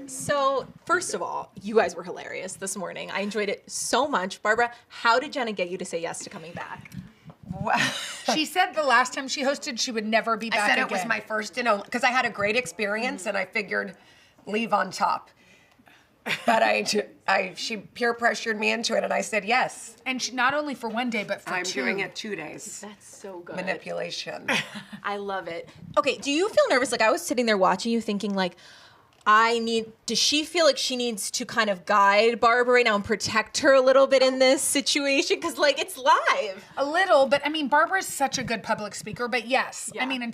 So, first of all, you guys were hilarious this morning. I enjoyed it so much. Barbara, how did Jenna get you to say yes to coming back? She said the last time she hosted, she would never be back again. I said it was my first and only, because I had a great experience, and I figured leave on top. But she peer pressured me into it, and I said yes. And not only for one day, but for I'm 2. doing it 2 days. That's so good. Manipulation. I love it. Okay, do you feel nervous? Like, I was sitting there watching you thinking, like, does she feel like she needs to kind of guide Barbara right now and protect her a little bit in this situation? Because, like, it's live. A little, but I mean, Barbara's such a good public speaker, but yes. Yeah. I mean,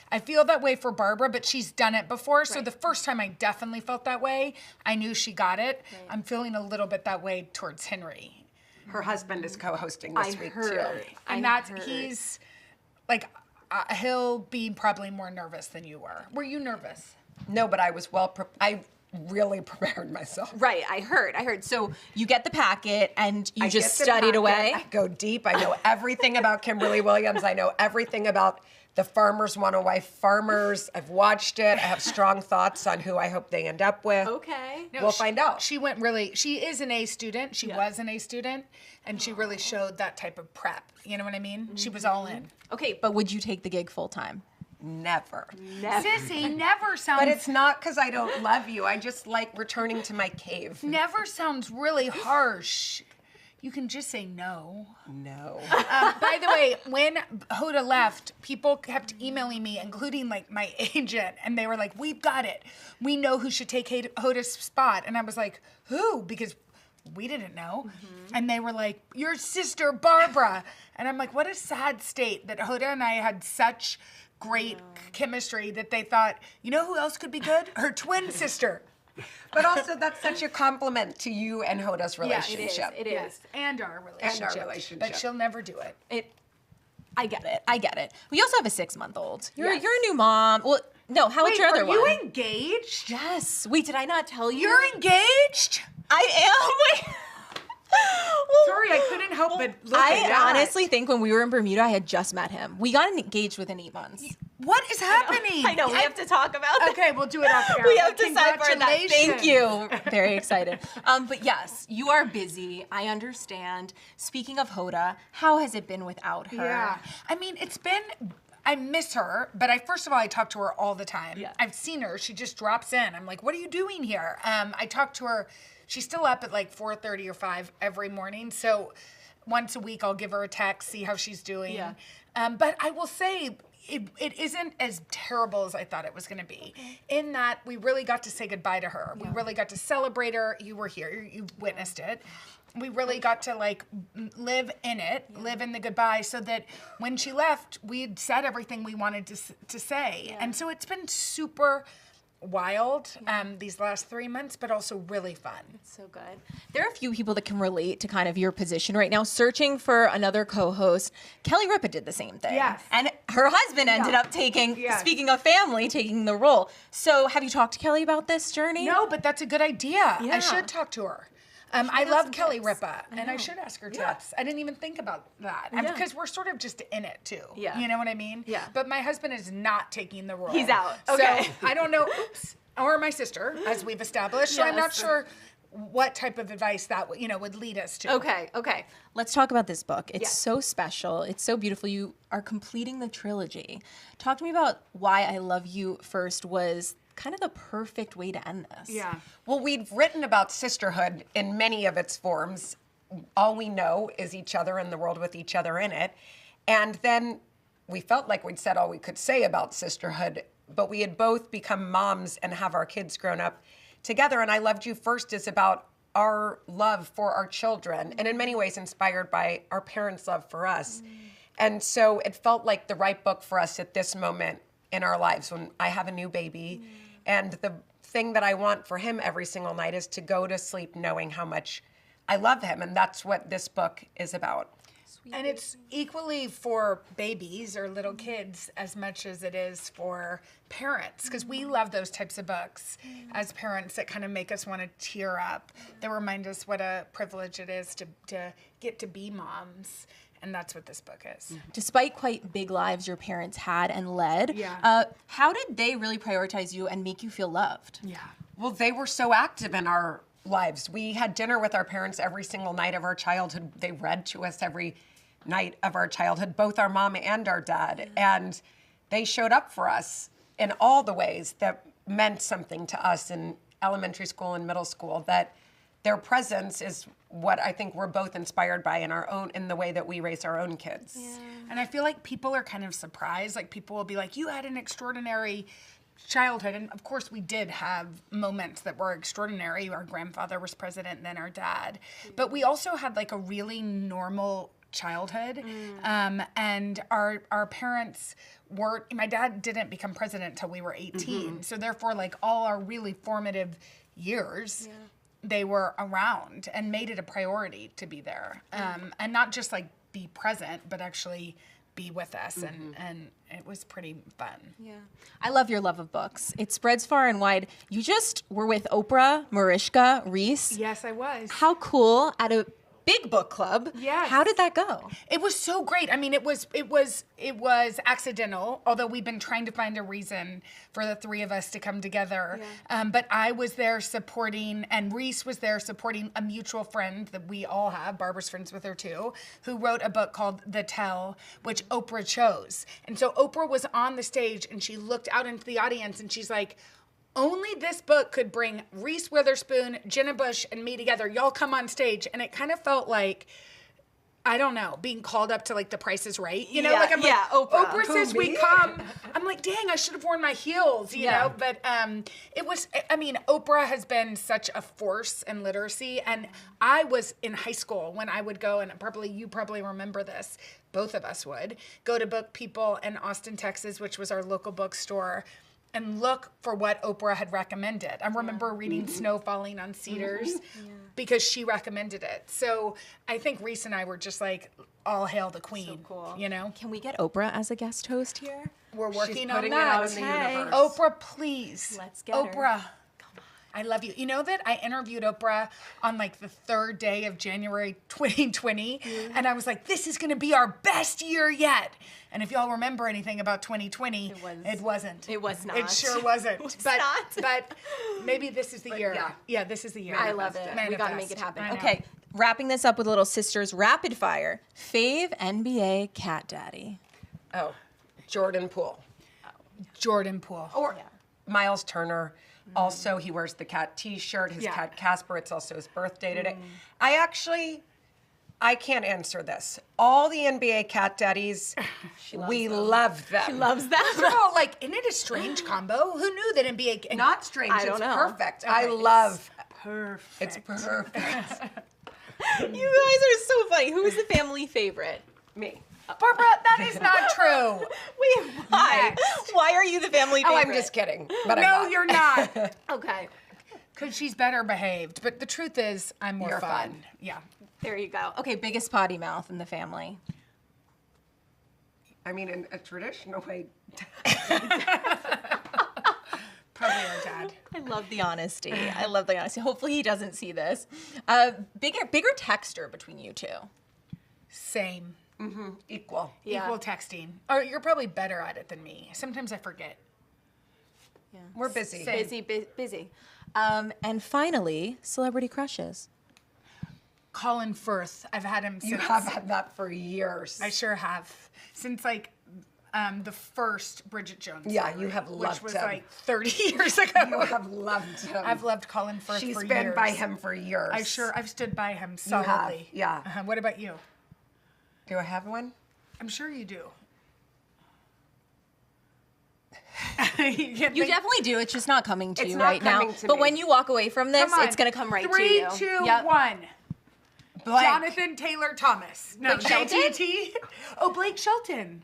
I feel that way for Barbara, but she's done it before. So the first time I definitely felt that way, I knew she got it. Right. I'm feeling a little bit that way towards Henry. Her husband is co-hosting this week, too. And he's, like, he'll be probably more nervous than you were. Were you nervous? No, but I was I really prepared myself. Right, I heard. So you get the packet and you just studied away? I go deep. I know everything about Kimberly Williams. I know everything about the Farmers Want a Wife farmers. I've watched it. I have strong thoughts on who I hope they end up with. Okay. We'll find out. She is an A student. She was an A student, and she really showed that type of prep. You know what I mean? Mm-hmm. She was all in. Okay, but would you take the gig full time? Never. Sissy, never sounds... But it's not because I don't love you. I just like returning to my cave. Never sounds really harsh. You can just say no. No. By the way, when Hoda left, people kept emailing me, including like my agent, and they were like, "We've got it. We know who should take Hoda's spot." And I was like, "Who?" Because we didn't know. Mm-hmm. And they were like, "Your sister, Barbara." And I'm like, what a sad state that Hoda and I had such great chemistry that they thought, you know who else could be good? Her twin sister. But also, that's such a compliment to you and Hoda's relationship. Yeah, it is. Yes. And our relationship. But she'll never do it. I get it. We also have a 6-month-old. You're a new mom. Well, no, how old's your other one? Are you engaged? Yes. Wait, did I not tell you? You're engaged? I am. Wait. Sorry, I couldn't help but look at that. I honestly think when we were in Bermuda, I had just met him. We got engaged within 8 months. What is happening? I know. We have to talk about that. Okay, we'll do it off air. We have to sidebar that. Thank you. Very excited. But yes, you are busy. I understand. Speaking of Hoda, how has it been without her? Yeah. I mean, I miss her, but first of all, I talk to her all the time. Yeah. I've seen her. She just drops in. I'm like, what are you doing here? I talk to her. She's still up at like 4:30 or 5 every morning. So once a week, I'll give her a text, see how she's doing. Yeah. But I will say, it isn't as terrible as I thought it was going to be. In that, we really got to say goodbye to her. Yeah. We really got to celebrate her. You were here. You witnessed it. We really got to like live in it, live in the goodbye, so that when she left, we'd said everything we wanted to say. Yeah. And so it's been super wild these last 3 months, but also really fun. It's so good. There are a few people that can relate to kind of your position right now, searching for another co-host. Kelly Ripa did the same thing. Yes. And her husband ended up speaking of family, taking the role. So have you talked to Kelly about this journey? No, but that's a good idea. Yeah. I should talk to her. I love Kelly Ripa, and I should ask her tips. I didn't even think about that. Because we're sort of just in it, too. Yeah. You know what I mean? Yeah. But my husband is not taking the role. He's out. Okay. So I don't know. Oops. Or my sister, as we've established. So I'm not sure what type of advice that would lead us to. Okay. Let's talk about this book. It's so special. It's so beautiful. You are completing the trilogy. Talk to me about why I Love You First was kind of the perfect way to end this. Yeah. Well, we've written about sisterhood in many of its forms. All we know is each other and the world with each other in it. And then we felt like we'd said all we could say about sisterhood, but we had both become moms and have our kids grown up together. And I Loved You First is about our love for our children, and in many ways inspired by our parents' love for us. And so it felt like the right book for us at this moment in our lives when I have a new baby. And the thing that I want for him every single night is to go to sleep knowing how much I love him. And that's what this book is about. And it's equally for babies or little kids as much as it is for parents, because we love those types of books as parents that kind of make us want to tear up, that remind us what a privilege it is to get to be moms. And that's what this book is. Despite quite big lives your parents had and led, how did they really prioritize you and make you feel loved? Yeah. Well, they were so active in our lives. We had dinner with our parents every single night of our childhood. They read to us every night of our childhood, both our mom and our dad. And they showed up for us in all the ways that meant something to us in elementary school and middle school, that their presence is what I think we're both inspired by in the way that we raise our own kids. Yeah. And I feel like people are kind of surprised. Like people will be like, you had an extraordinary childhood. And of course we did have moments that were extraordinary. Our grandfather was president and then our dad. But we also had like a really normal childhood. And our parents were, my dad didn't become president until we were 18. So therefore like all our really formative years, they were around and made it a priority to be there. And not just like be present, but actually be with us. And it was pretty fun. Yeah. I love your love of books. It spreads far and wide. You just were with Oprah, Mariska, Reese. Yes, I was. How cool at a big book club. Yes. How did that go? It was so great. I mean, it was accidental, although we've been trying to find a reason for the three of us to come together. Yeah. But I was there supporting, and Reese was there supporting a mutual friend that we all have, Barbara's friends with her too, who wrote a book called The Tell, which Oprah chose. And so Oprah was on the stage and she looked out into the audience and she's like, only this book could bring Reese Witherspoon, Jenna Bush, and me together. Y'all come on stage. And it kind of felt like, I don't know, being called up to like The Price is Right. You know, like I'm like, Oprah says we come. I'm like, dang, I should have worn my heels, you know? But it was, I mean, Oprah has been such a force in literacy. And I was in high school when I would go, and you probably remember this, both of us would, go to Book People in Austin, Texas, which was our local bookstore, and look for what Oprah had recommended. I remember reading Snow Falling on Cedars because she recommended it. So I think Reese and I were just like, all hail the queen, so cool. You know? Can we get Oprah as a guest host here? We're working on putting that. it out in the universe. Oprah, please. Let's get Oprah. her. I love you. You know that I interviewed Oprah on like the 3rd day of January 2020, and I was like, this is going to be our best year yet. And if y'all remember anything about 2020, it wasn't. It was not. It sure wasn't. Not. But maybe this is the year. yeah. This is the year. I love it. Manifest. We got to make it happen. I know. Okay, wrapping this up with a little sisters rapid fire. Fave NBA cat daddy. Oh, Jordan Poole. Jordan Poole. Or Miles Turner. Also, he wears the cat T-shirt, his cat Casper. It's also his birthday today. I can't answer this. All the NBA cat daddies, we love them. She loves them. They're all like, isn't it a strange combo? Who knew that NBA... Not strange. I don't know. Perfect. Okay, I love... Perfect. It's perfect. You guys are so funny. Who is the family favorite? Me. Barbara, that is not true. Wait, why? Next. Why are you the family favorite? Oh, I'm just kidding. But I'm No, not. you're not. Okay. Because she's better behaved. But the truth is, I'm more You're fun. fun. Yeah. There you go. Okay, biggest potty mouth in the family. I mean, in a traditional way. Probably our dad. I love the honesty. Hopefully he doesn't see this. Bigger texter between you two. Same. Equal. Equal texting. Or you're probably better at it than me. Sometimes I forget. Yeah. We're busy. Same. Busy. And finally, celebrity crushes. Colin Firth. I've had him since... You have had that for years. I sure have. Since like the first Bridget Jones Yeah, story, you have loved which was him. like 30 years ago. You have loved him. I've loved Colin Firth She's for been years. by him for years. I've stood by him have, solidly. yeah. What about you? Do I have one? I'm sure you do. You definitely do. It's just not coming to It's you not right now. coming to But me. when you walk away from this, Come on. it's going to come right to 3, you. 2, Yep. 1. Blank. Jonathan Taylor Thomas. No, Blake Shelton? JTT. Oh, Blake Shelton.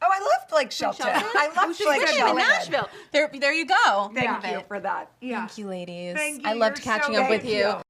Oh, I love Blake Shelton. I love Blake With him Shelton. in Nashville. There you go. Thank Love you it. for that. Yeah. Thank you, ladies. Thank you. I loved You're catching so up with Thank you. you.